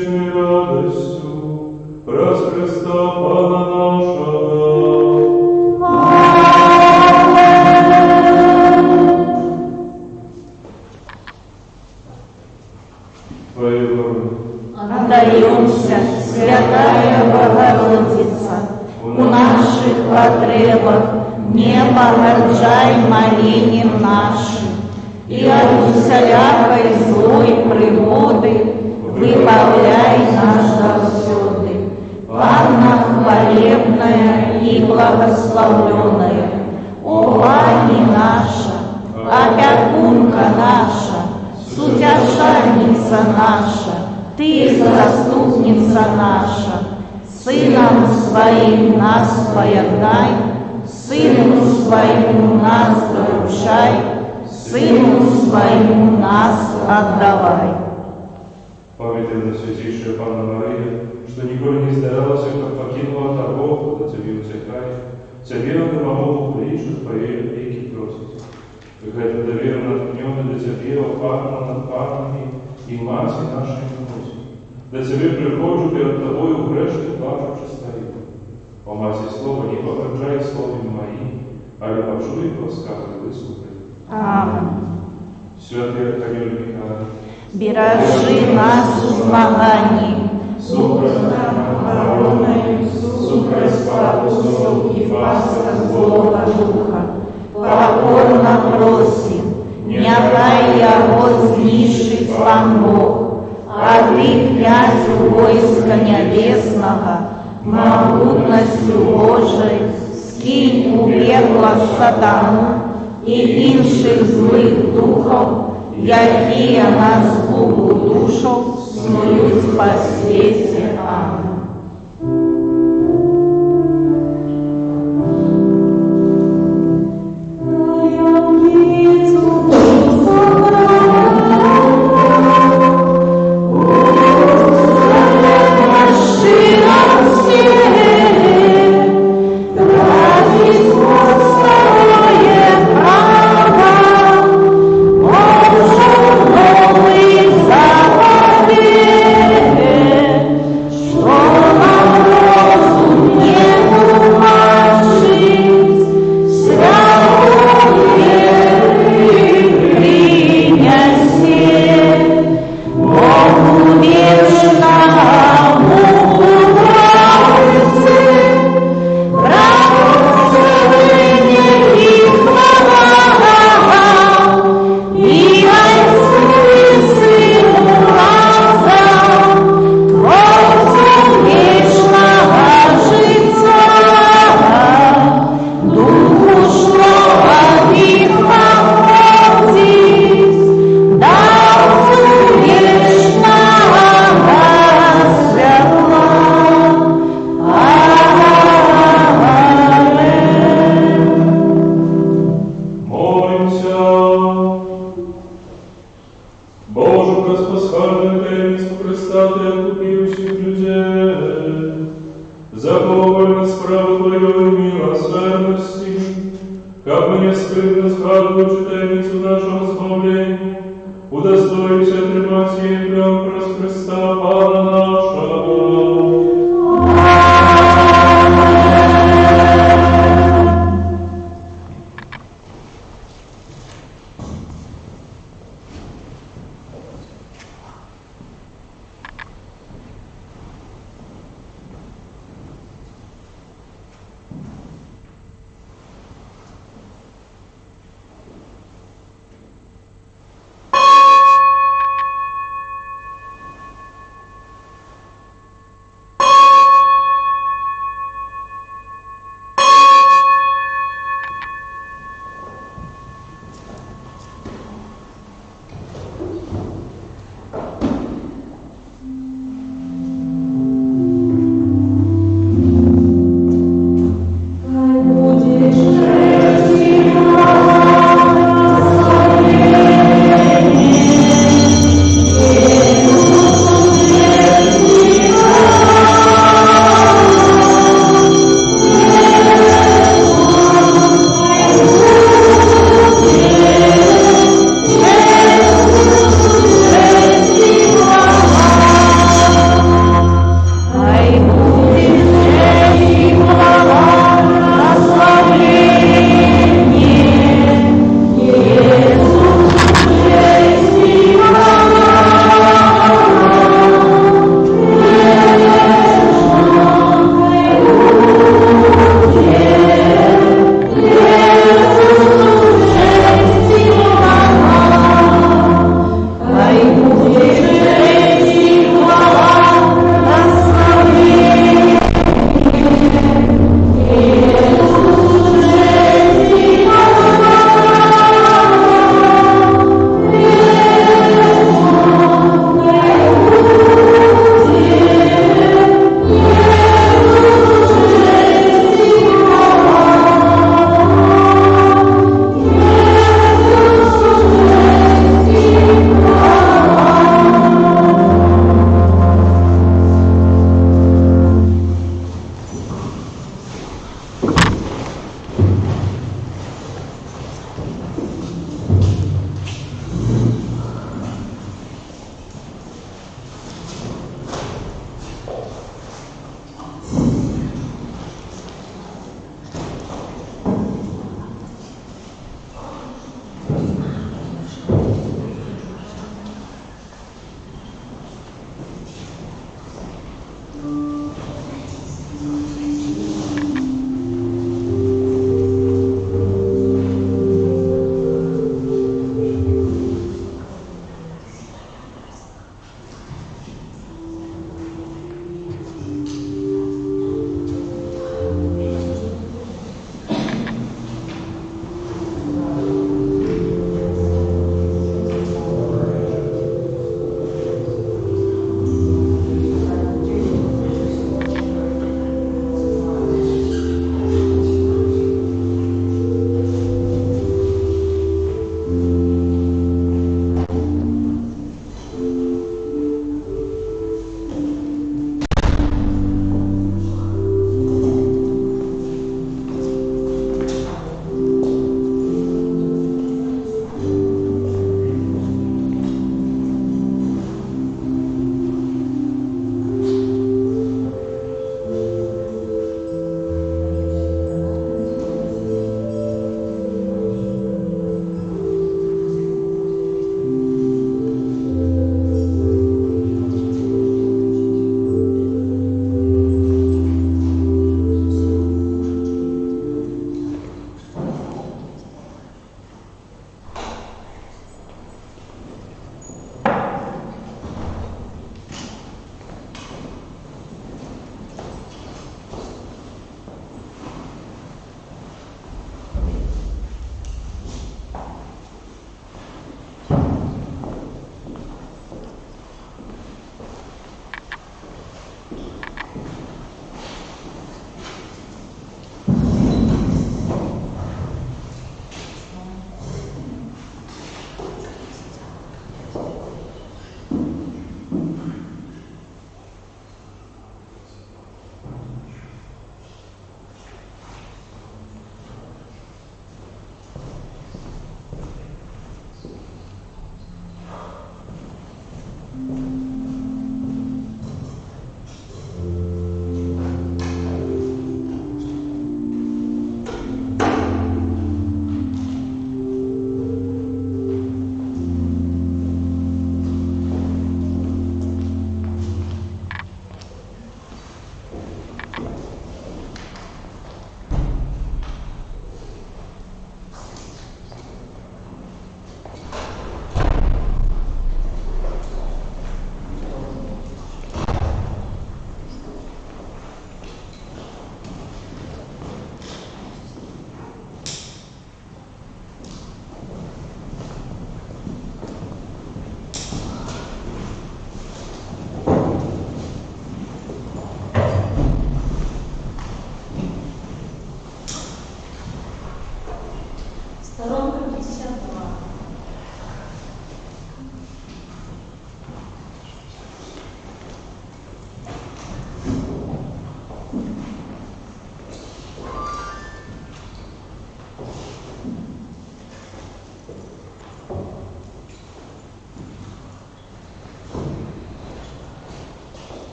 вечной радостью, раз Христа Пана нашего. Отдаемся, святая Богородица, у наших потребах не погорджай молением нашим, и от всякой злой пригоды выбавляй нас завсёды. Панна хвалебная и благословленная, Олани наша, опекунка наша, Сутяшальница наша, Ты заступница наша, Сыном Своим нас поедай, Сыну Своему нас поручай, Сыну Своему нас отдавай. Памятуй, Святейшая Панна Мария, что николи не старалась, как покинула торговку, да Тебе утекай, Тебе не могу ближе Твоей опеки просить. Какая-то доверие наткнёна до Тебе, о Панна над панами и Мати нашей милости. До Тебе приходжу перед Тобою грешный плачучи стою. О Мати Слова, не погорджай словами моим, але почуй ласкаво и выслухай. Аминь. Святый Архангел Михаил, Бережи нас в змаганні, супра спасу і паска Злого Духа. Покорно просим, нехай Його знищить вам Бог, а Ты, князю войска небесного, могутностью Божией, скинь у пекла сатану и інших злых духов, якие на злу душу снують по свете. Аминь.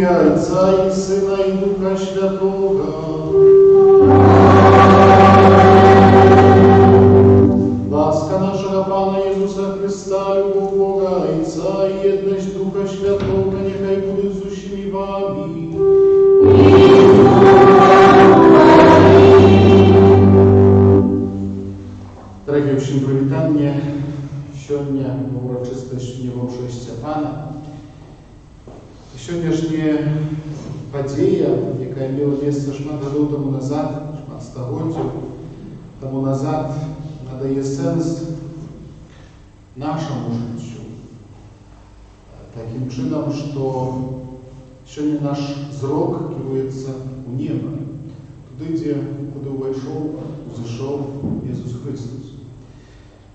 ім'я Отця і Сина і Духа Святого. Ласка нашого Пана Ісуса Христа, любов Бога Отця і єдність Духа Святого, нехай буде з усіми вами. Дорогі всім привітання. Сьогодні урочистість Небовшого Степана. Сьогоднішня подія, яка мала місце шмат років тому назад, шмат стагоддів тому назад, надає сенс нашому життю. Таким чином, що сьогодні наш зрок керується у небо, туди, куди узійшов Ісус Христос.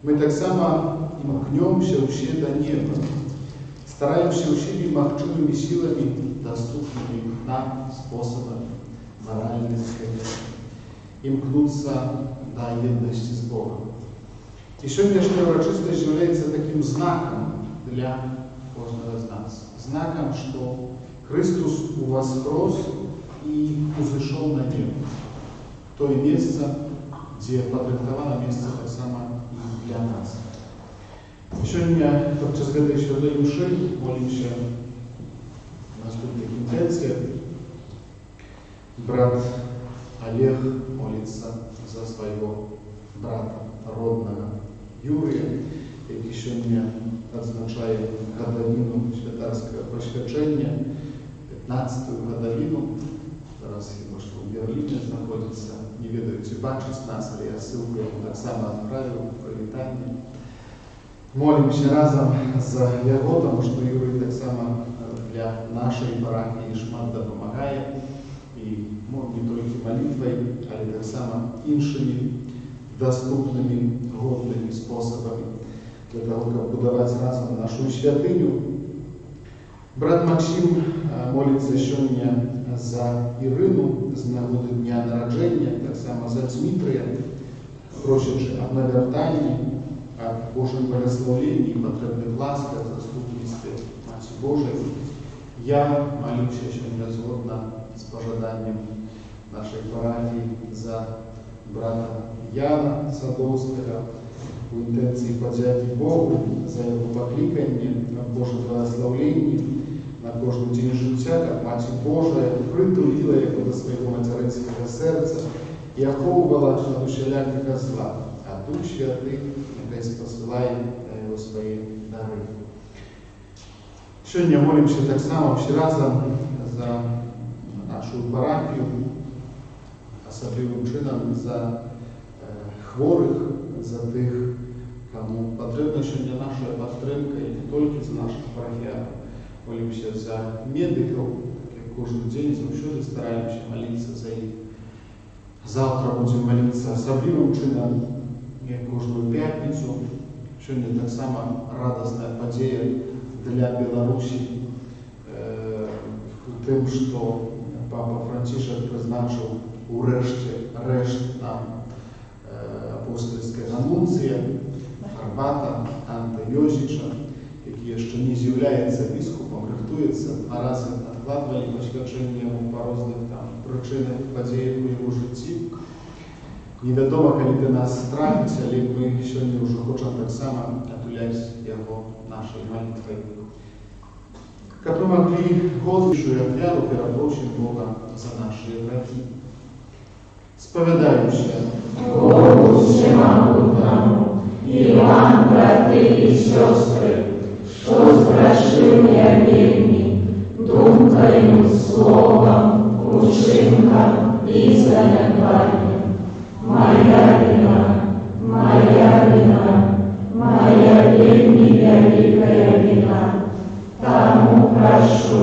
Ми так само імкнемося ще до неба, стараємося всіми махчими силами, доступними нам способами моральної схеми, імкнутися до єдності з Богом. І сьогоднішня урочистість є таким знаком для кожного з нас. Знаком, що Христос воскрес і узійшов на небо. То місце, де підготовлено місце так само і для нас. Сьогодні, під час цієї святої мші, молимося в наступних інтенціях. Брат Олег молиться за свого брата родного Юрія, який сьогодні відзначає годовину святарського посвячення, 15-ту годовину. Зараз, може, в Берліні знаходиться, не ведаю, чи бачить нас, але я ссылку так само відправив, привітання. Молимося разом за його, тому що Юрій так само для нашої парафії шмат допомагає. І не тільки молитвою, але так само іншими доступними, годними способами для того, щоб будувати разом нашу святиню. Брат Максим молиться сьогодні за Ірину з нагоди дня народження, так само за Дмитрія, просячи об навертанні, об Божому благословенні, потребних ласках, заступництві Маті Божої. Я молюся сьогодні згодно з пожаданням нашої парафії за брата Яна Садовського у інтенції подяки Богу за його покликання, Боже благословення на кожен день життя, як Маті Божа притулила його до свого материнського серця і оховувала на усіляких зла, а Дух Святий нехай спосилає на його свої дари. Сьогодні молимося так само всі разом за нашу парафію, особливим чином за хворих, за тих, кому потрібна сьогодні наша підтримка, і не тільки за наших парафіян. Молимося за медиків, як кожен день, завжди стараємося молитися за їх. Завтра будемо молитися особливим чином, як кожну п'ятницю. Сьогодні так само радісна подія для Білорусі, тим, що Папа Францишек призначив решт нам апостольського нунція Арбата Анта Йозича, який ще не з'являється біскупом, рихтується, 2 рази відкладували посвячення йому по різних причинах, подіях у його житті. Невідомо, коли до нас трапиться, але ми сьогодні вже хочемо так само отуляти його нашою молитвою. Как мы могли годнейшую отвяру перепросить Бога за наши грехи. Споведающая Богу всемогутному, и вам, браты и сестры, что зграшив я вельми, думкою, словом, учинком и занедбанием. Моя вина, моя вельми великая вина. Тому прошу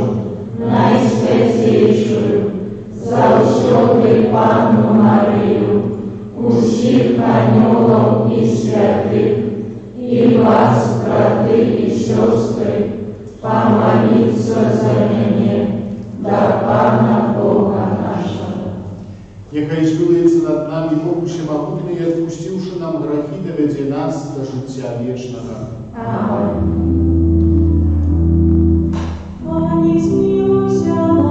найсвятейшую, завсёды Панну Марию, усіх анёлов и святых, и вас, браты и сестры, помолиться за меня, до Пана Бога нашего. Нехай змилується над нами Бог всемогутний, і відпустивши нам грехи, доведе нас до життя вічного. Аминь. Пані, змилуйся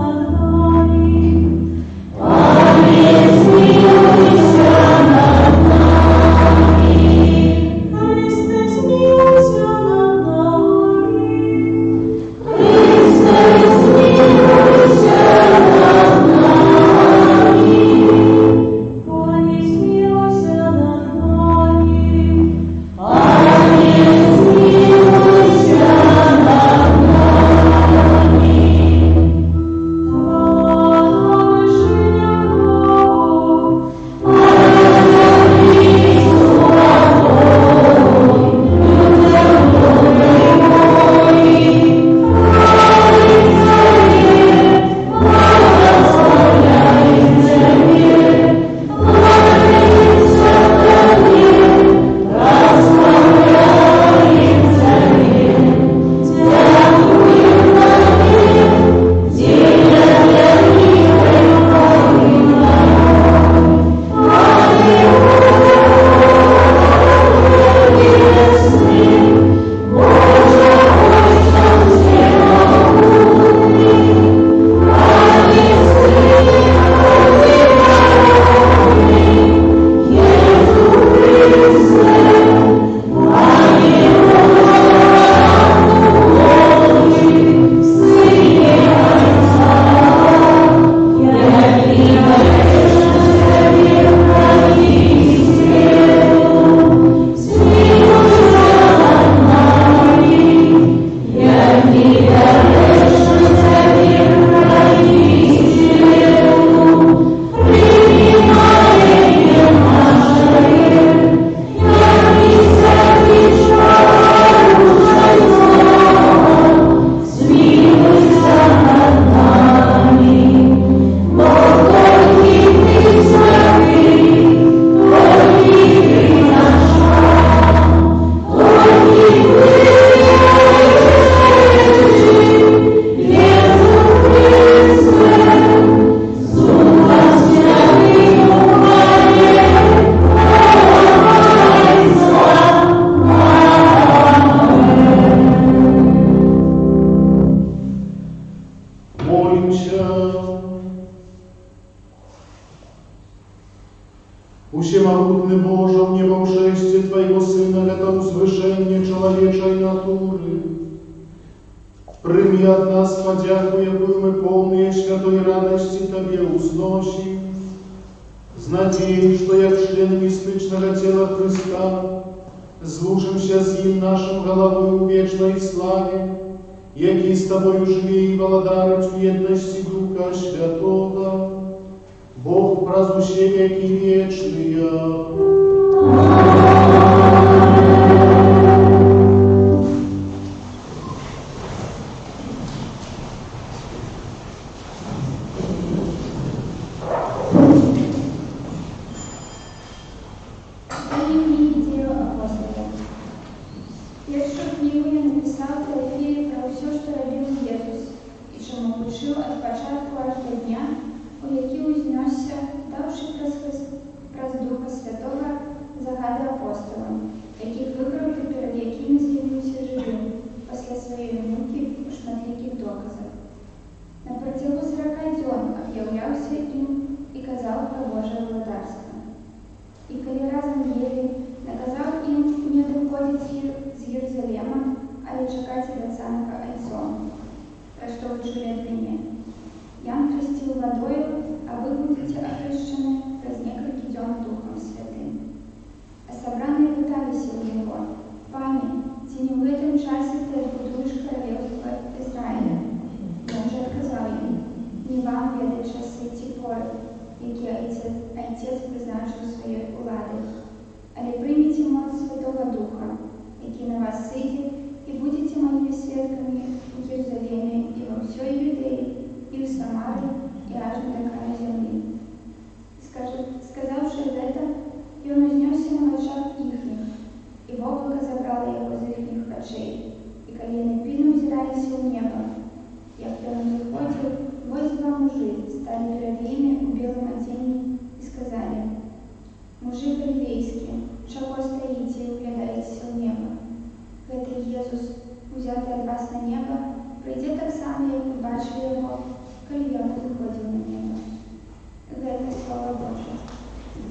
Всемогутный Боже, в небоушествие Твоего Сына, это возвышение человечей натуры. Прими от нас подяку, якую мы полные святой радости Тебе узносим. Знадеем, что як член мистичного тела Христа, злучимся с Ним нашим головой в вечной славе, який с Тобою живи и владарить в едности Духа Святого, Бог празднуще веки вечные.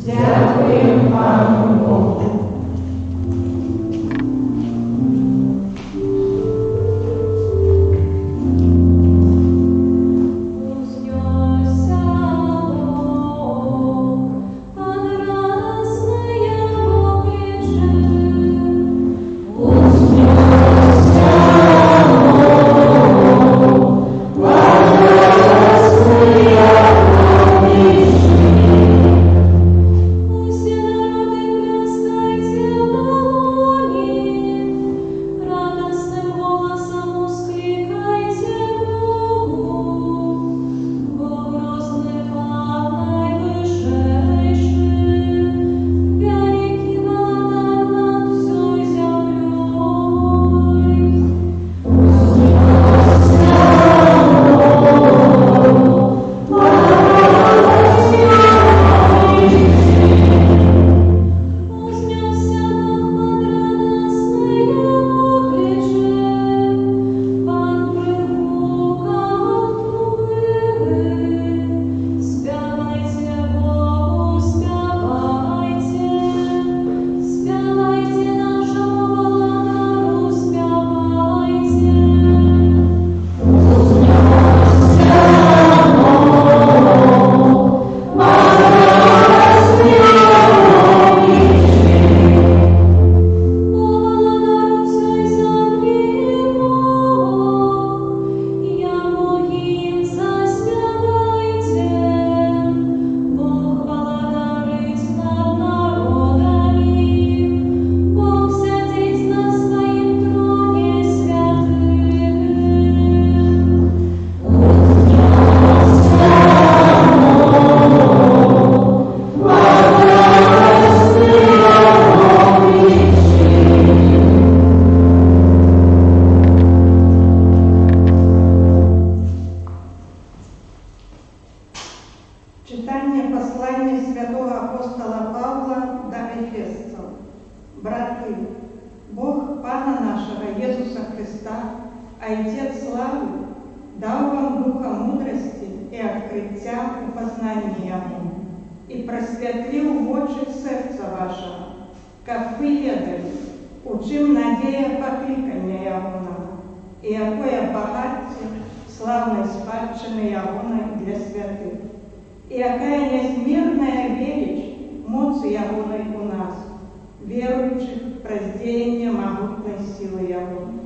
Дякуємо Пану Богу. Отец славы дал вам духа мудрости и открытия у познания Ему, и просветлил в очи сердца вашего, как вы ведали, у чим надія покликання Ягона, і якое багаття славної спадщини Ягона для святих, і якая незмірна велич моці Ягона у нас, веруючих в проздеяние могутной силы Ягона,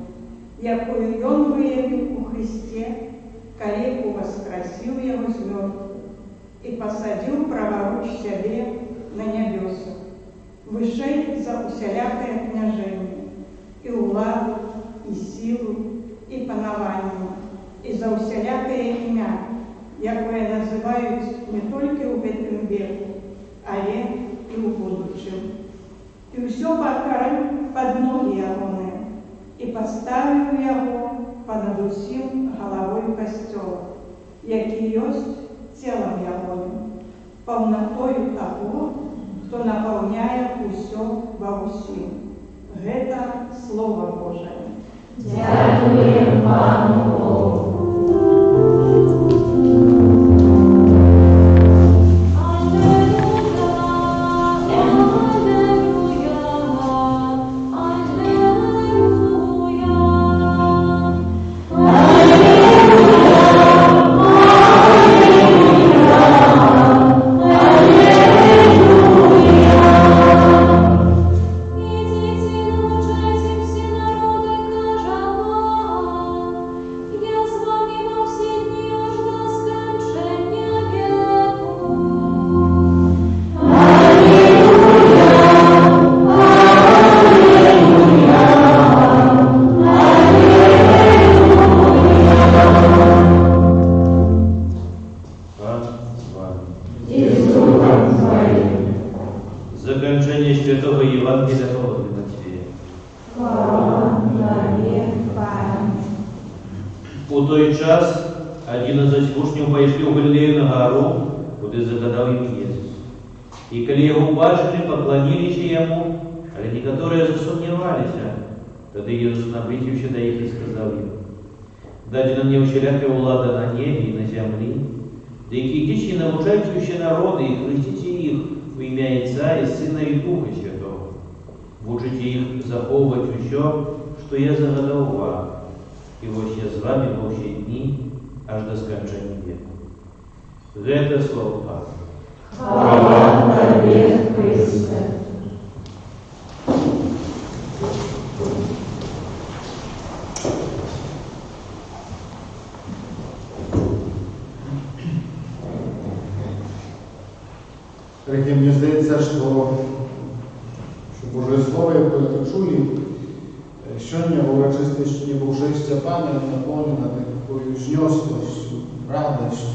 якую Он выявил у Христе, коли воскресил Его с мертвых и посадил праворуч себе на небесах, вышей за усялякое княжение, и владу, и силу, и панование, и за усялякое имя, якое называют не только в этом веку, але и в будущем. И все покорил под ноги Ягоны, и поставил Его понад усім головой костела, який есть телом Ягоным, полнотою того, кто наполняет все во всем. Это Слово Божие. Дякуємо Пану Богу. Закончение Святого Евангелия от Матфея. У той час один из учнів пошли в Галилею на гору, куди загадав им Иисус. И коли его убачили, поклонились ему, але некоторые засомневались. Тогда Иисус, наблизивши до их, и сказал им: дадена мне усялякая влада на небе и на земле, да и идите и научайте все народы, и крестите их в имя Отца и Сына и Духа Святого. Учите их заховывать все, что я загадал вам, и вот я с вами во все дни, аж до скончания века. Это слово Бога. Хвала Тебе, Христе. Дорогі, мені здається, що Боже Слово, яке ми чули, сьогодні в урочистості Божестя Пана наповнена такою жнёсткостью, радостью,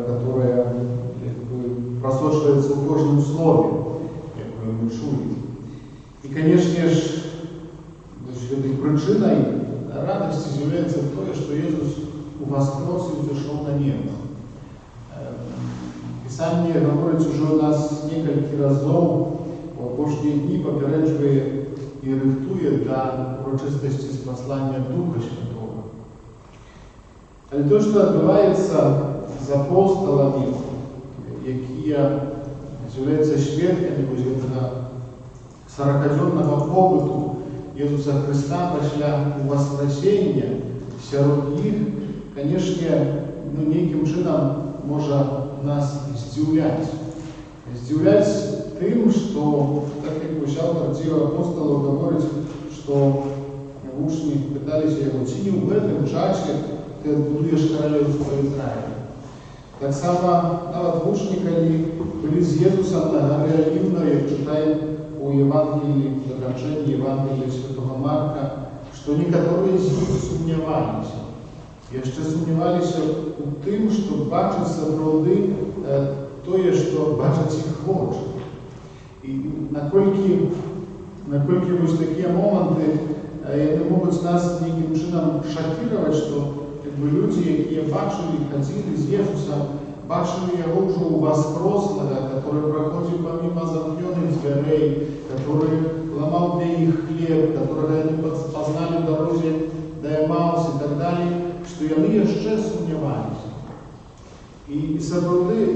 которая просочивается в каждом слове, яке ми чули. И, конечно же, причиной радости является то, что Иисус воскрес и взошел на небо. Писание говорит уже у нас несколько разов, в Божьи дни попереджує и рихтує для урочистості спаслання Духа Святого. Але то, що відбувається з апостолами, які являються свідками цього 40-денного побуту Ісуса Христа після воскресення, серед їх, конечно, неким чином може нас здивлять. Здивлять тим, що, так як почав артів апостолу говорить, що учні питалися його, чи не в этом часі ти відбудуєш королівство Ізраїля. Так само навіть учні, коли були з Ісусом на горі Олівної, як читаємо у Євангелії, закончении Євангелія Святого Марка, що некоторые з них сумнівалися. Jeszcze сумнівалися у тим, що бачить справді те, що бачать їх очі. І накольки ось такі моменти не можуть нас ніяким чином шокувати, що люди, які бачили, ходили з Ісусом, бачили його вже у воскреслого, який проходив помимо замкнених дверей, який ламав для їх хліб, якого вони познали в дорозі до Емауса і так далі, що вони ще сумнівалися. І справді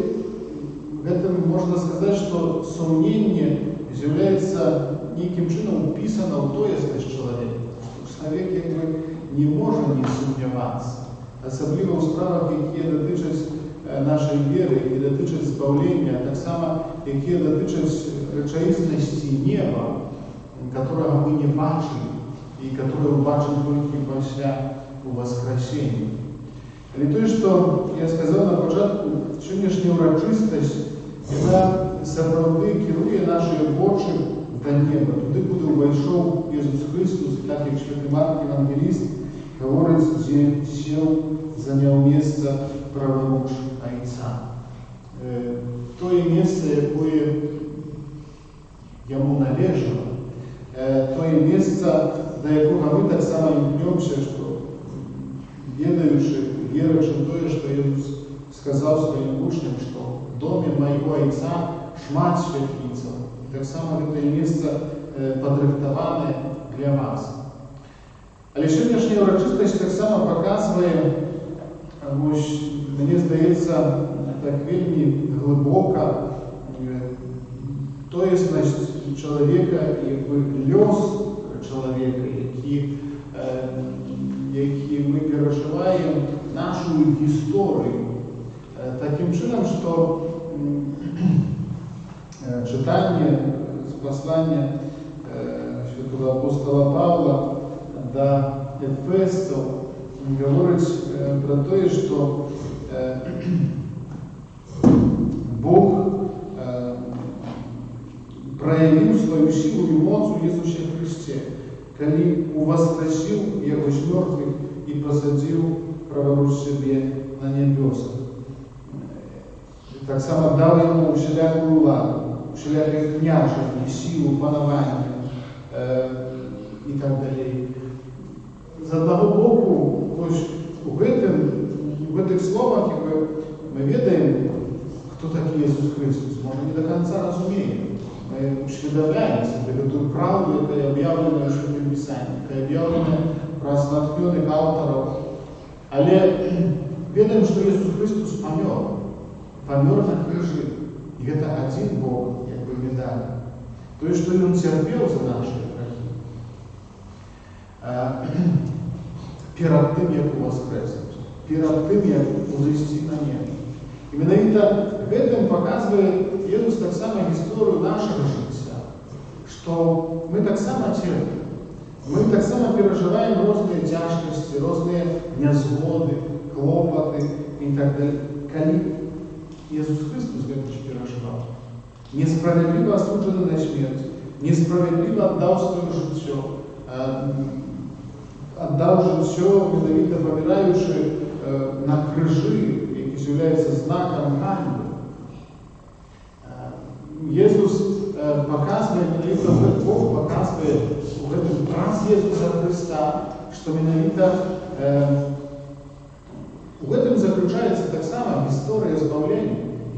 в этом можно сказать, что сомнение является неким чином вписано в тоєсність чоловіка. Чоловік якби не може не сумніватися. Особливо у справах, які дотичать нашої віри, які дотичать збавлення, так само, які дотичать речаїсності неба, которого ми не бачили, і которое бачимо тільки після воскресіння. Але те, що я сказав на початку, сьогоднішня урочистість, вона справді керує наші очі до неба. Туди, куди увійшов Ісус Христос, так як Святий Марк Євангеліст говорить, де сів, зайняв місце праворуч Отця. Те місце, яке йому належало, те місце, до якого ми так само імкнемося, що ведаючи, віруючи в те, що Ісус сказав своїм учням, що в домі моєго Отця шмат світлиців. Так само це місце підрихтоване для вас. Але сьогоднішня урочистість так само показує, мені здається, так вельми глибока тоєсність чоловіка і льос чоловіка, які ми переживаємо нашу історію. Таким чином, що читання з послання святого апостола Павла до Ефесців говорить про те, що Бог проявив свою силу і моц у Ісусі Христі, коли воскресив Його з мертвих і посадив праворуч себе на небесах. Так само дав йому всіляку владу, всіляке княження, силу, панування і так далі. З одного боку, ось в цих словах ми відаємо, хто такий Ісус Христос. Може, не до кінця розуміємо. Ми усвідомляємо себе ту правду, яка є об'явлена в Святому Писанні, яка є об'явлена про натхнених авторів. Але відаємо, що Ісус Христос помер на крижі. І це один Бог, як би медаль. То, що Він терпів за наші гріхи. Перед тим, як воскреснути, перед тим, як узійти на небо. І менавіта в этом показує Ісус так само історію нашого життя, що ми так само терпимо. Мы так само переживаем разные тяжкости, разные незгоды, хлопоты и так далее. Коли Иисус Христос это переживал, несправедливо осудженный на смерть, несправедливо отдал свое життя, отдал життя, менавіта помираючи на крижі, який являється знаком ганьби. Иисус показывает, менавіта Бог показывает в этом трансе Иисуса Христа, что менавіта в этом заключается так само история избавления,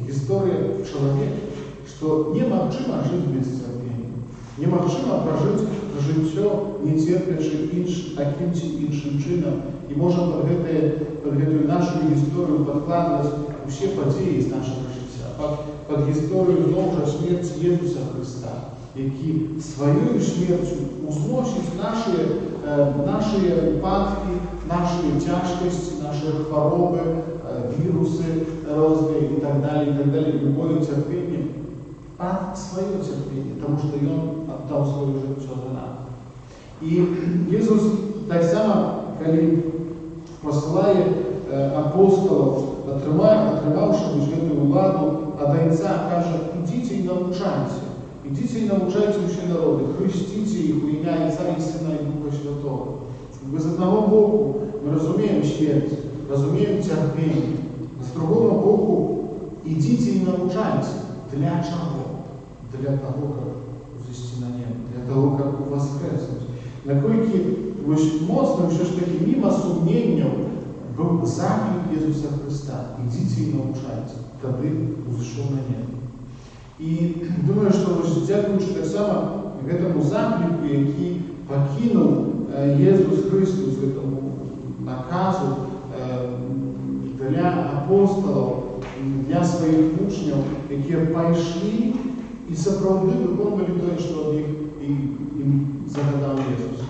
история человека, что немагчимо жить без терпения, немагчимо прожить життя, не терпячи таким чи іншим чином, і можемо під эту нашу історію підкладати всі події з нашого життя, під історію знову ж смерті Ісуса Христа, який своєю смертю узносить наші випадки, наші тяжкості, наші хвороби, віруси різні і так далі, любое терпіння, под своє терпіння, тому що Він віддав своє життя за нас. І Ісус так само, коли посилає апостолів, отримавши святу владу, від Отця каже: ідіть і навчайте. Идите и научайте все народы, хрестите их во имя Отца и Сына и Духа Святого. С одного боку мы разумеем смерть, разумеем терпение. С другого боку идите и научайте. Для чего? Для того, как узійти на небо, для того, как воскреснуть. Накольки моцним все ж таки мимо сумненням був заклик Ісуса Христа. Идите и научайте. Тоді узійшов на небо. І думаю, що дякуючи так само цьому заклику, який покинув Ісус Христос, цьому наказу для апостолів для своїх учнів, які пайшли і сапраўды виконували те, що їм загадав Ісус.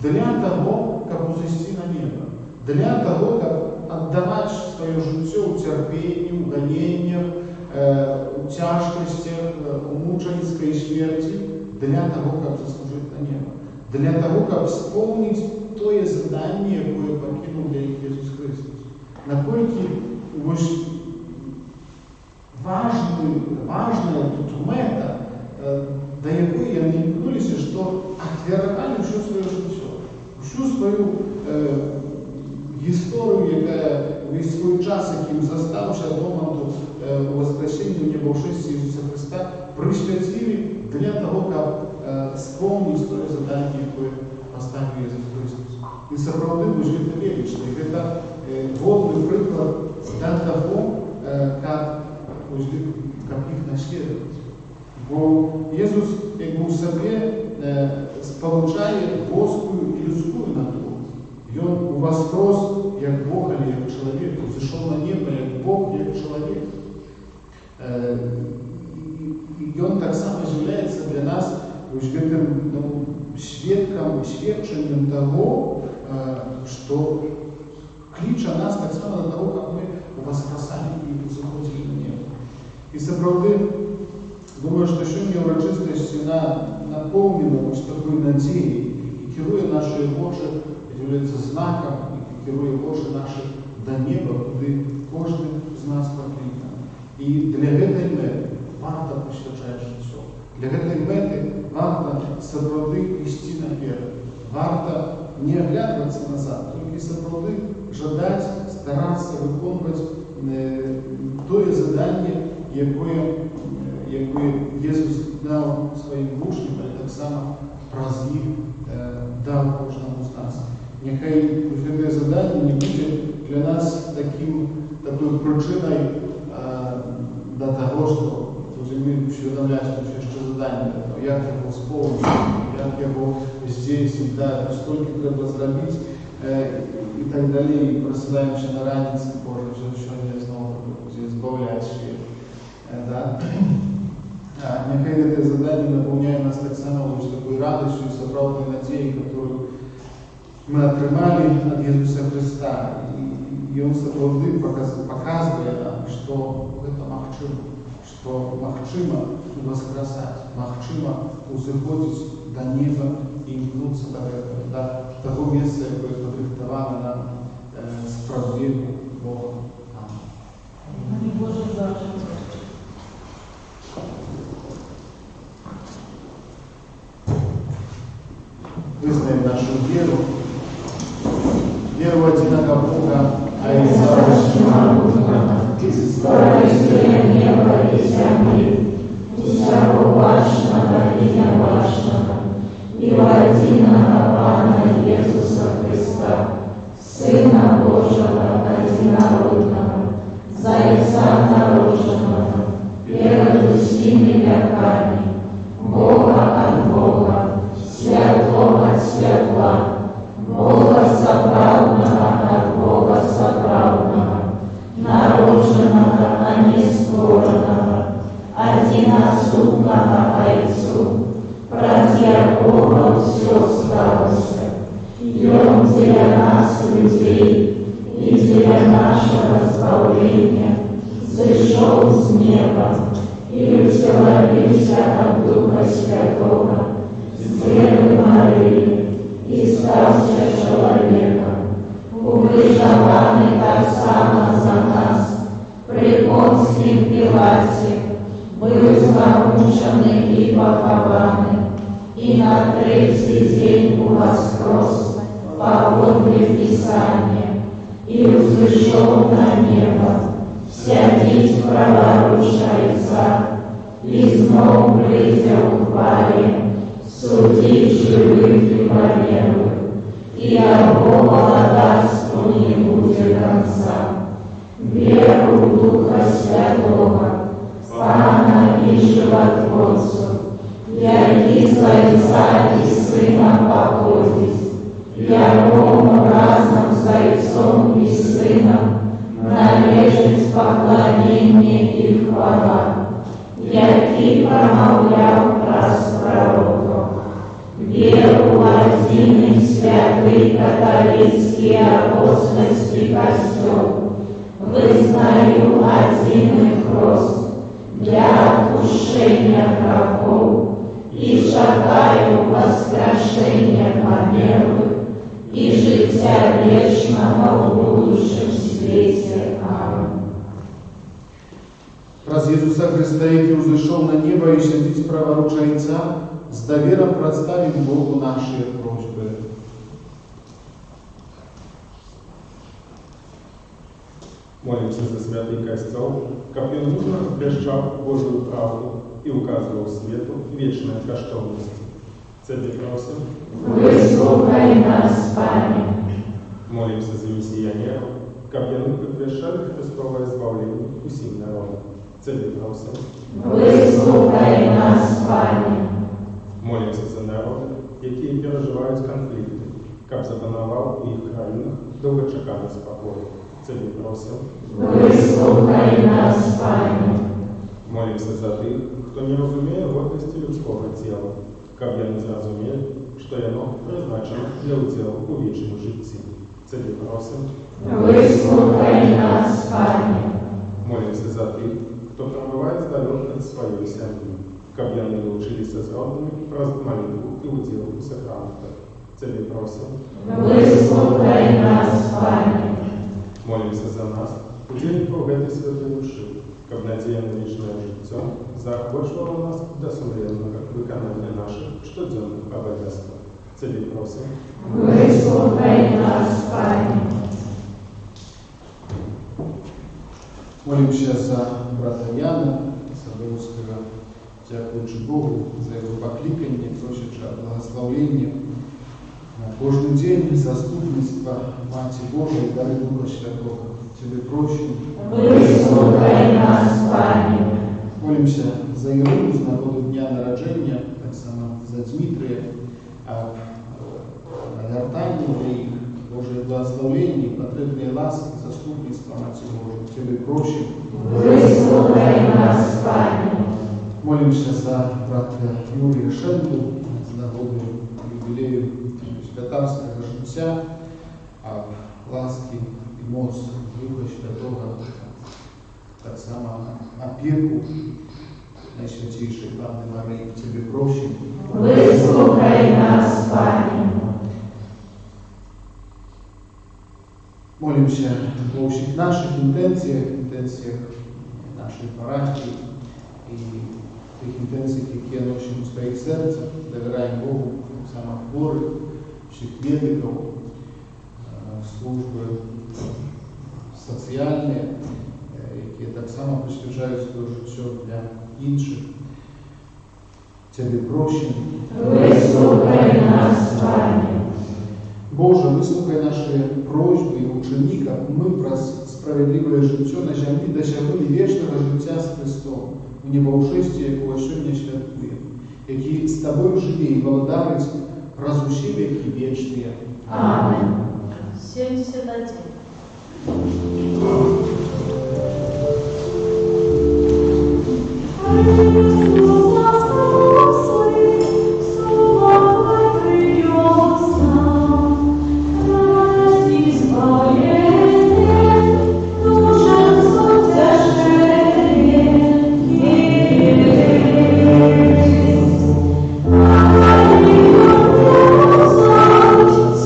Для того, каб узысці на небо. Для того, каб отдавать свое жыццё ў цярпенні, у ганеннях, у тяжкостях, у мученической смерти, для того, каб заслужить на небо. Для того, каб исполнить тое задание, якое пакінуў для іх Ісус Христос. Наколькі важная тут мета, до якой яны імкнуліся, што ахвяравалі ўсё сваё жыццё, усю сваю гісторыю, якая увесь свой час, якім застаўшы ад моманту воскресення ў небаўшэсці Ісуса Христа, прысвяцілі для того, каб спомніць тое заданне, якое паставіў Ісус Христос. І сапраўды гэта велічна, і гэта годны прыклад для таго, каб іх наследаваць. Бо Ісус, як бы ў сабе, спалучае боскую і людскую натуру. Ён уваскрос як Бог, але як чалавек, узышоў на неба як Бог, як чалавек. І ён таксама з'яўляецца для нас гэтым сведчаннем таго, што кліча нас таксама да таго, каб мы уваскрасалі і заходзілі на неба. І сапраўды, думаю, што сёння ўрачыстасць напоўнена такой надзеяй і кіруе нашы вочы, з'яўляецца знакам і кіруе вочы нашы да неба, куды кожны з нас пакліканы. І для гэтай мэты варта прысвячаць жыццё. Для гэтай мэты варта сапраўды ісці наперад. Варта не аглядвацца назад, толькі сапраўды жадаць, старацца выконваць тое заданне, якое Ісус даў сваім вучням, але таксама праз іх даў кожнаму з нас. Няхай гэтае заданне не будзе для нас такой прычынай да таго, што будзем усведамляць яшчэ заданне, як яго споўніць, як яго здзейсніць, столькі трэба зрабіць і так далей. І прасыдаемся на раніцы, Божа, сёння зноў збаўляць свет. Няхай гэтае заданне напаўняе нас таксама такой радасцю і сапраўднай надзеяй, которую мы атрымалі ад Ісуса Христа. І Ён сапраўды паказвае нам, што гэта магчыма, што магчыма уваскрасаць, магчыма узыходзіць да неба і імкнуцца да гэтага, да таго месца, якое падрыхтавана нам справедливым Богом. Амінь. Боже, завжди. Вызнаем нашу веру в одиного Бога, Створителя неба и земли, и всякого важного и неважного, и в единого Пана Иисуса Христа, Сына Божьего одинородного, за Отца народженного, перед всеми веками, Бога от Бога, Святого от Святла, Бога соправдного от Бога соправдного, народженного, а не створенного, одиносутного Отцу, прати Бога все сталося, и Он для нас, людей, и для нашего избавления, зашел с неба и утеловился от Духа Святого, с Девы Марии, и стался человеком, убежденный так само за нас, при Понтском Пилате, был замученный и похованный, и на третий день воскрес подле Писания, и взошел на небо, сядет праворуч Отца, и знов придя в хвале, судить живых и померлых, и Бога даст не будет конца. Веру в Духа Святого, Пана и Животворцу, я из Отца и Сына походить, я разом с Отцом и Сыном належить поклонение и хвала, який промовляв праз пророков. Веру в один святый католический апостольский костел, вызнаю один крест для отпущения грехов и шагаю воскрешения померлых и життя вечного в будущем свете. Аминь. Раз Jezusa Chrysta, jaki uzeszł na niebo i siedzi sprawa Ojca, z dowierą przedstawimy Bogu nasze prośby. Молимся за святый костел, как он нужно обещал Божию правду и указывал свету вечной коштовности. Тебе просим. Выслухай нас, Пане. Молимся за миссионеров, как они предвещали Христовое избавление усім народам. Тебе просим. Выслухай нас, Пане. Молимся за народы, які переживають конфликты, как запанував у їх країнах довгочеканий спокій. Тебе просим. Выслухай нас, Пане. Молимся за тих, хто не розуміє гордості людського тіла, как вони зрозуміли, що воно призначено для уділу у вічному житті. Тебе просим. Выслухай нас, Пане. Молимся за тих, хто пробуває здалек від своєї сім'ї, как вони научилися з родними празднувати молитву і уділ у сакраментах. Тебе просим. Выслухай нас, Пане. Молимся за нас, удільників этой святой души, как надія на вічне життя заохочувала нас до сумлінного виконання наших щоденних обов'язків. Тебе просим. Выслухай нас, Пане. Молимся за брата Яна Садовского, дякуючи Богу за його покликання, просячи благословення на кожен день, заступництва Маті Божої, дары Духа Святого. Тебе просим. Выслухай нас, Пане. Молимся за Ірину з нагоди дня народження, так само за Дмитрія, а Артанію для їх Божие благословення, потребные ласки, заступництва Маті Божої. Тебе просим. Выслухай нас, Пане. Молимся за брата Юрія Шенду з нагоди юбілею святарського життя, а ласки і моц Духа Святого, так само опеку Найсвятейшей Панны Марии. Тебе просим. Выслухай нас, Пане. Молимся о всех наших интенциях нашей парафии и тех интенциях, которые носим в своих сердцах. Доверяем Богу самых хворых, всех медиков, службы социальные, которые так само присвящают свое життя для інших. Тебе просим. Выслухай нас, Пане. Боже, выслухай наши просьбы и учени, как мы про справедливое життя на землі досягнули вічного життя з Христом у небоушестві, якого сьогодні святкуємо, які з Тобою живі і володарить раз усі віки вічні. Аминь. 71.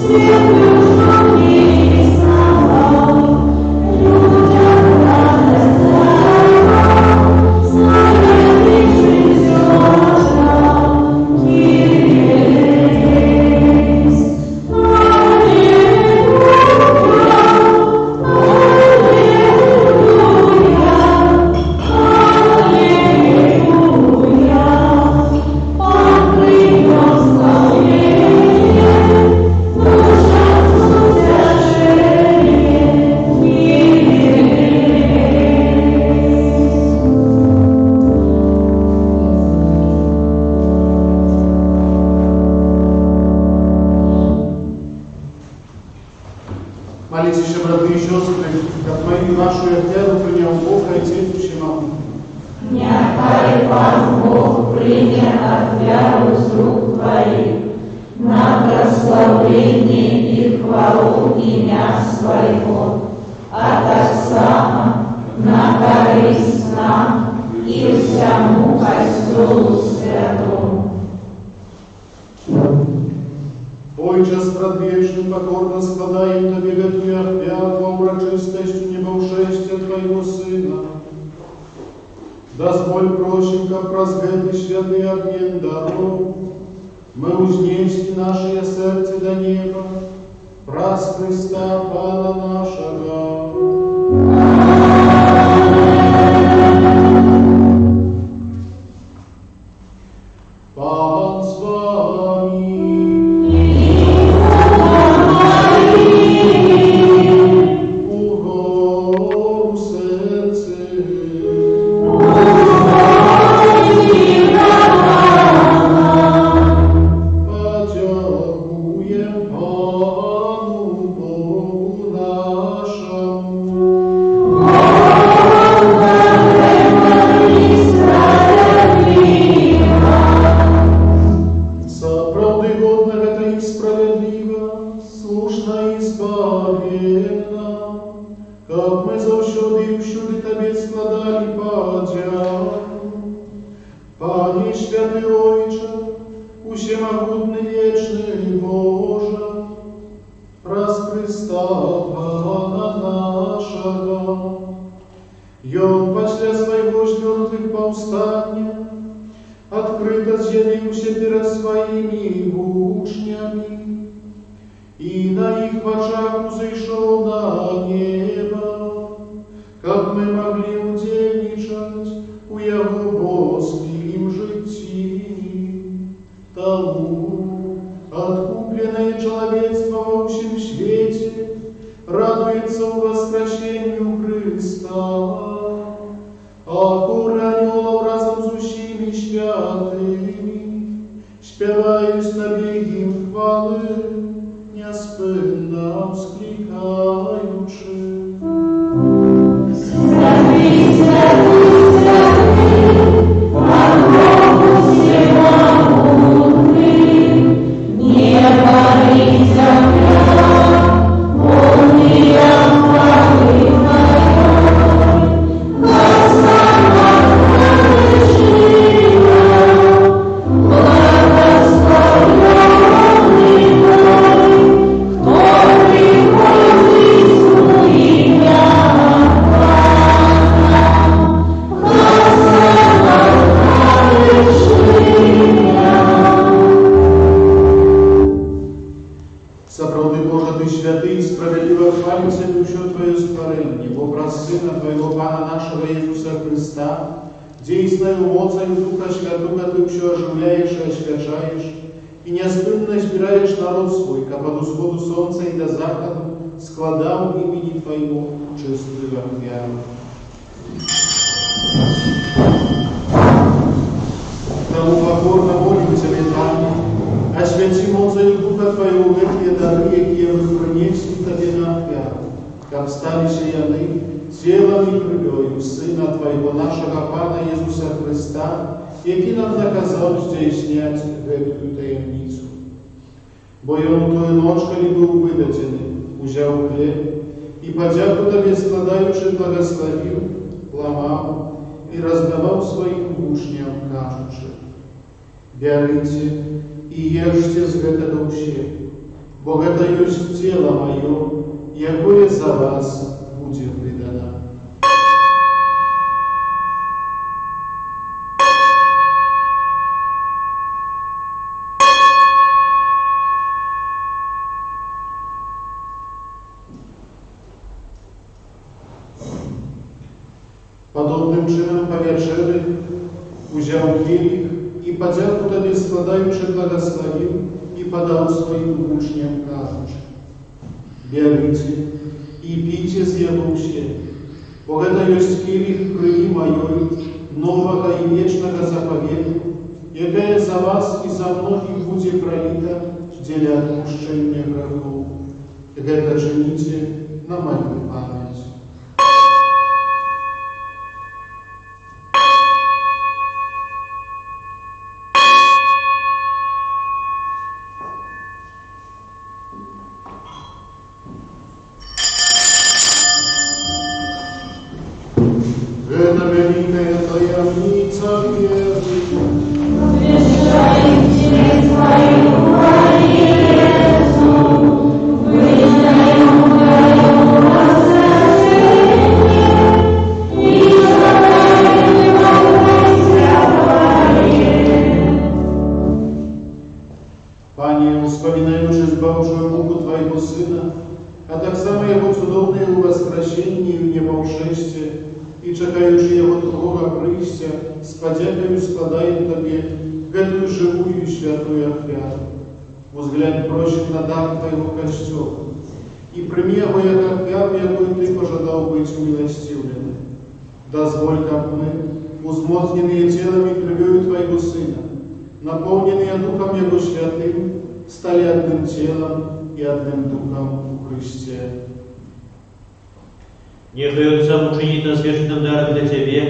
Свет Молитесь, браты и сестры, как мои вашу оферу принял Бог, Отец всемогущий. Нехай Пан Бог прийме оферу з рук Твоих на прославление и хвалу имя Своего, а так само на корысть нам и всему Костелу Святому. Ojcze sprawiedliwy, pokorno składaję Tobie готовя оферу урочистостью небовшестия Твоего Сына. Дозволь, просим, как разгадый святый обмен даров, мы узнести наше сердце до неба, праз Христа Пана нашего. Пан с вами. Угору сердце. Подякуем Пану Богу нашему. Соправды годно это и справедливо, слушно и споведно, как мы завсюди и всюди Тебе складали подяку. Пане святый Ойче, усемогутный вечный Боже, праз Христа Пана нашего, и Он после своего с мертвых повстания открыто з'явился перед своими учнями, и на их очах взошел на небо, как мы могли удельничать у Его Божьим житии, тому откупленное человечество во всем свете радуется у воскресению Христа, а хоры анелов разом с усими святыми спевают на им хвалы, неспинно вскликаючи. Святый, святый, святый, Пан Бог всемогутный, небо и земля, полные хвалы Твоей, Господа Божия, благословенный Твой, кто приходит в имя Соправды Боже, Ты святый и справедливо хвалится душу Твою створение, в образ Сына Твоего Пана нашего Иисуса Христа, действенную мocою Духа Святого Ты все оживляешь и освящаешь, и неоспынно избираешь народ свой, как от усходу солнца и до заходу, складам имени Твоего чистую веру. Тому покорно молим Тебе, Пане, освяти мocою Духа Твоего эти дары, какие мы принесли Тебе на оферу, как стали сияны телом и кровью Сына Твоего, нашего Пана Иисуса Христа, який нам наказал здійснять эту таємницю. Бо й он тою ночь, коли був видадений, узяв хліб, і подяку Тобі складаючи, благословив, ламав і роздавав своїм учням, кажучи: «Берите и ешьте с этого все, бо это есть тело мое, якое за вас будет выдано». Подобным чином по вечері узяв кілих і подяку Тобі складаючи, благословив і подав своїм учням, кажучи: «Берите и пейте з его все, бо это есть кілих крови моей, нового и вечного заповеду, якая за вас и за многих будет пролита для отпущения грехов. Гэта чините на мою память. Это великая таямница веры. Встречайте Твою Мариезу, вызнаем Твое воскресение и желаем Panie, wspominając Bożą Bógu Twojego Syna, a tak samo Jego cudowne воскресение i niebowszеście, i czekając Jego другого прийстя, z podzięką składają Tobie эту живую и святую оферу. Возглянь, просим на дар Твоего Костела, и прими его как оферу, якую Ты пожадал быть умилостивленным. Дозволь, как мы, узмоцненные телом и кровью Твоего Сына, наполненные Духом Его Святым, стали одним телом и одним Духом в Христе. Нехай Он сам учинит нас вечным даром для Тебе,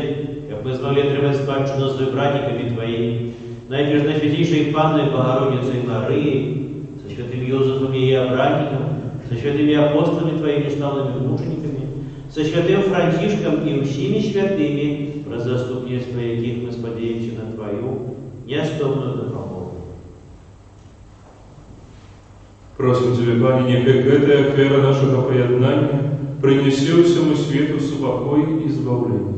как мы смогли отрывать спадщину с братиками Твоими, найдешь на святейшей Панной Богородицей Марии, со святым Иосифом и Иоанном, со святыми апостолами Твоими славными мучениками, со святым Францишком и всеми святыми, про заступництво яких мы сподеемся на Твою неоступную допомогу. Просим Тебя, Пане, нехай эта офера нашего поеднания принесе всему свету супокой и избавление.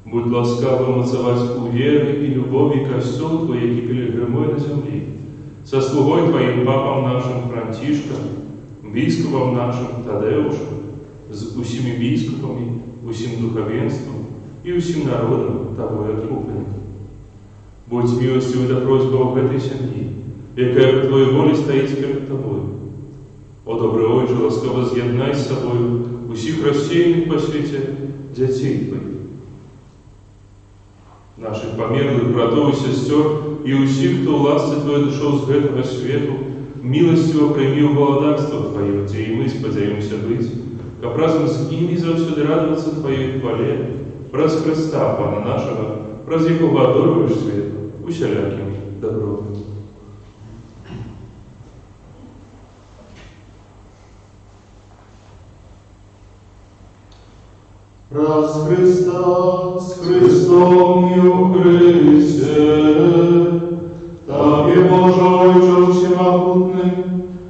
Будь ласкавым отзывать у веры и любови костел Твой, які пилигримуй на земле, со слугой Твоим папам нашим Франтишком, бископом нашим Тадеушем, с усими бископами, усим духовенством и усим народом Тобой отрубленным. Будь милостивый до просьбы об этой семье, якая по Твоей воле стоит перед Тобой. О добрый Отче, ласково з'єднай с собою усіх розсеяних по свете детей Твоих, наших померлых братов и сестер, и усіх, кто у ласці Твоей дошел с этого свету, милостиво прими в благодарство Твое, где и мы сподеемся быть, как разом с ними завсюди радоваться Твоей хвале, праз Христа, Пана нашего, праз Якого одоруешь свет, усяляким добром. Раз Христа с Христом и у Христе, так и Боже Отче всемогутный,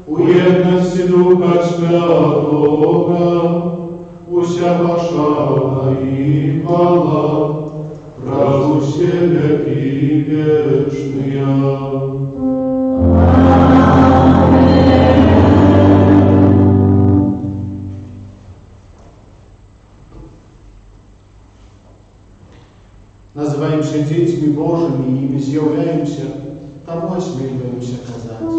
у едности Духа Святого, уся пошла и хвала, правду все веки вечные. Называемся детьми Божьими, и ими з'являемся, тому осмеливаемся казать.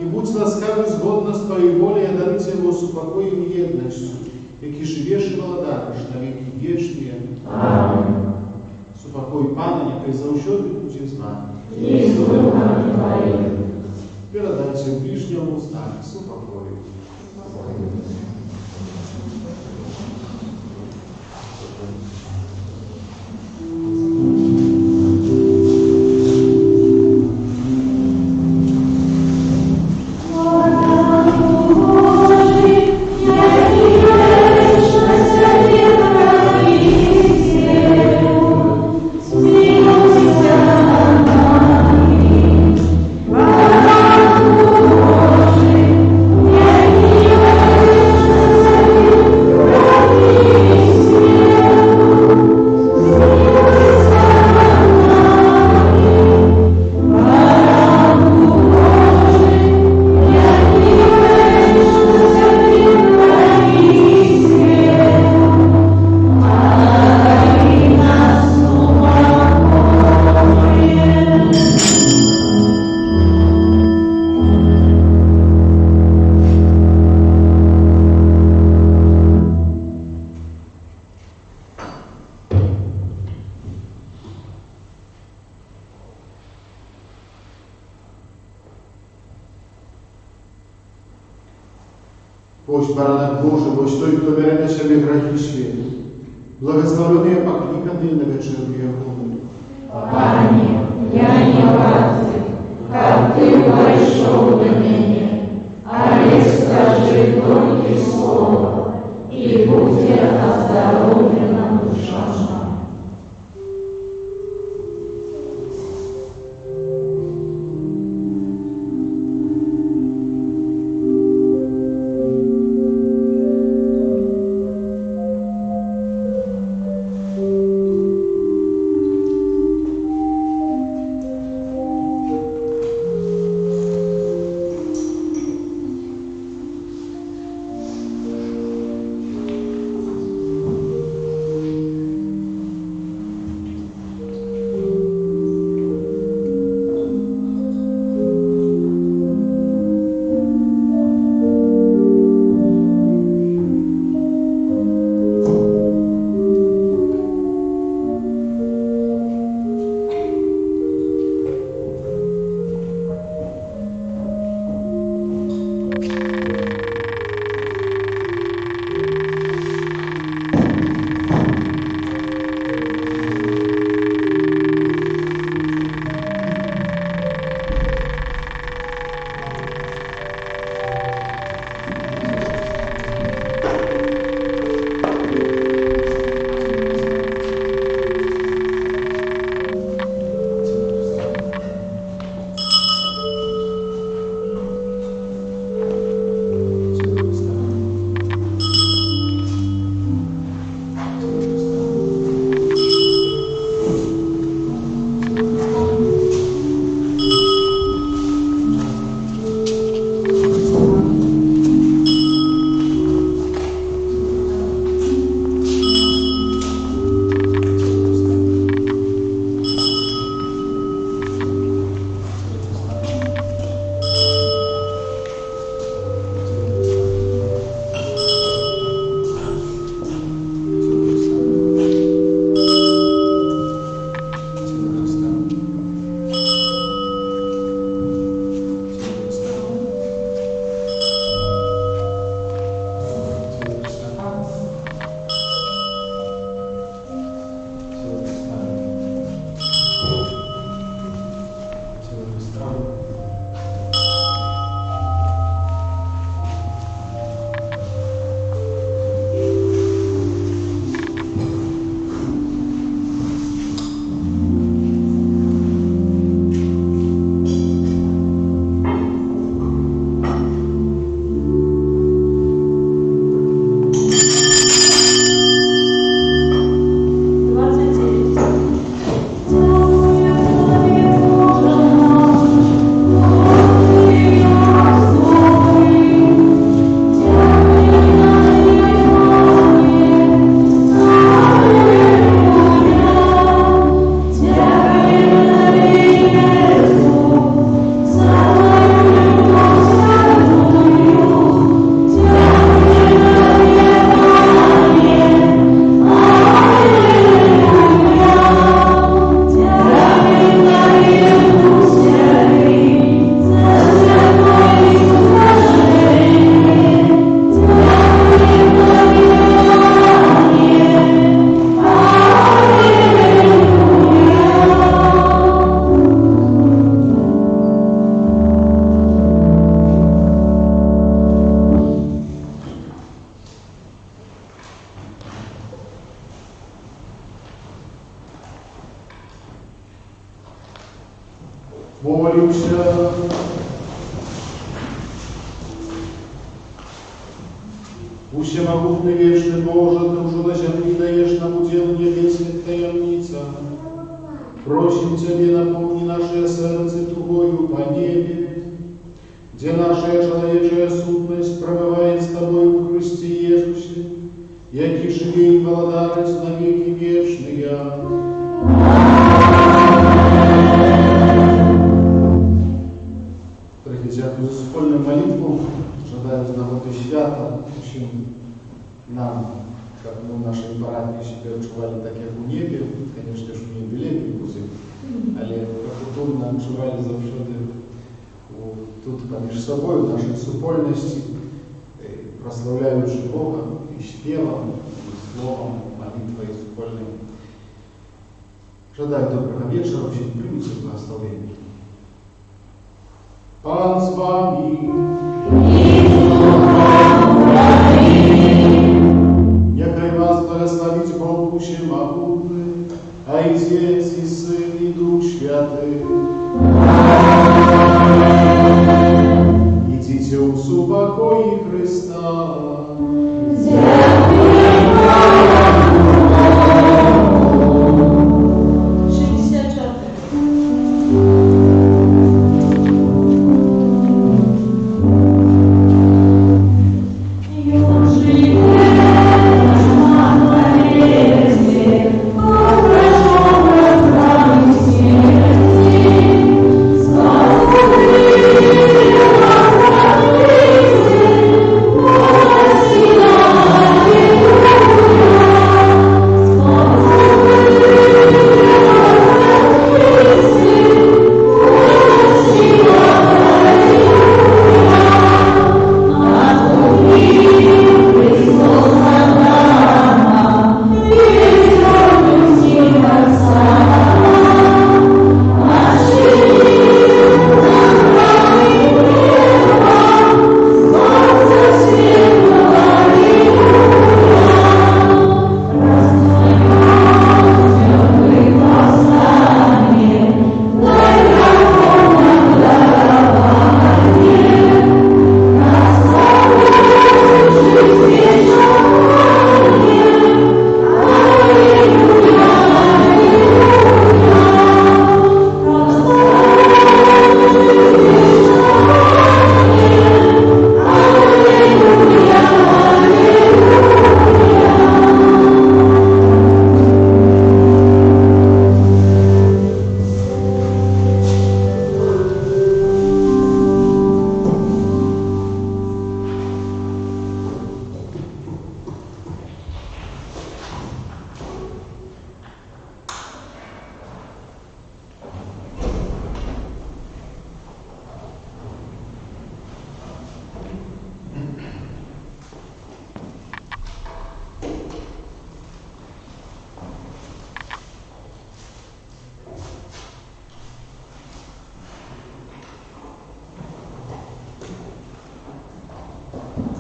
i будь łaskawy zgodno z Twojej woli, a daruj Jego z upokojem i jednością, jaki żywiesz i wладаєш na wieki wieczne. Amen. Супокой Пана, niechaj zawsze będzie z nami. I z duchem Twoim. Передайте ближнему знак супокою. Ось баранок Божий, ось той, хто бере на себе грехи світу. Благословений покликаний на вечерю Його. Пане, я не властен, как Ты пришел до меня, а лишь скажи только слово, и будет оздоровлена душа моя. Всемогутный вечный Боже, Ты уже на земле даешь нам удел в небесных таямницах. Просим Тебе, напомни наше сердце тугою по небе, где наша человеческая сутность пробывает с Тобой в Христе Иисусе, яки живей и володарец на веки вечные. Дорогие, дякую за спольную молитву. Желаю с нагоды свята всем нам, как мы в нашей парафии себя відчували так, як у небі. Конечно ж, у небі лепі буде, але як тут нам відчували завжди тут поміж собою, в нашій супольності, прославляючи Бога і співом, і словом, молитвою супольною. Желаю доброго вечора, всім приміться благословення. Пан з вами. Niechaj was błogosławić Bóg Wszechmogący, Ojciec i Syn i Duch Święty. Idźcie u supokoi Chrysta.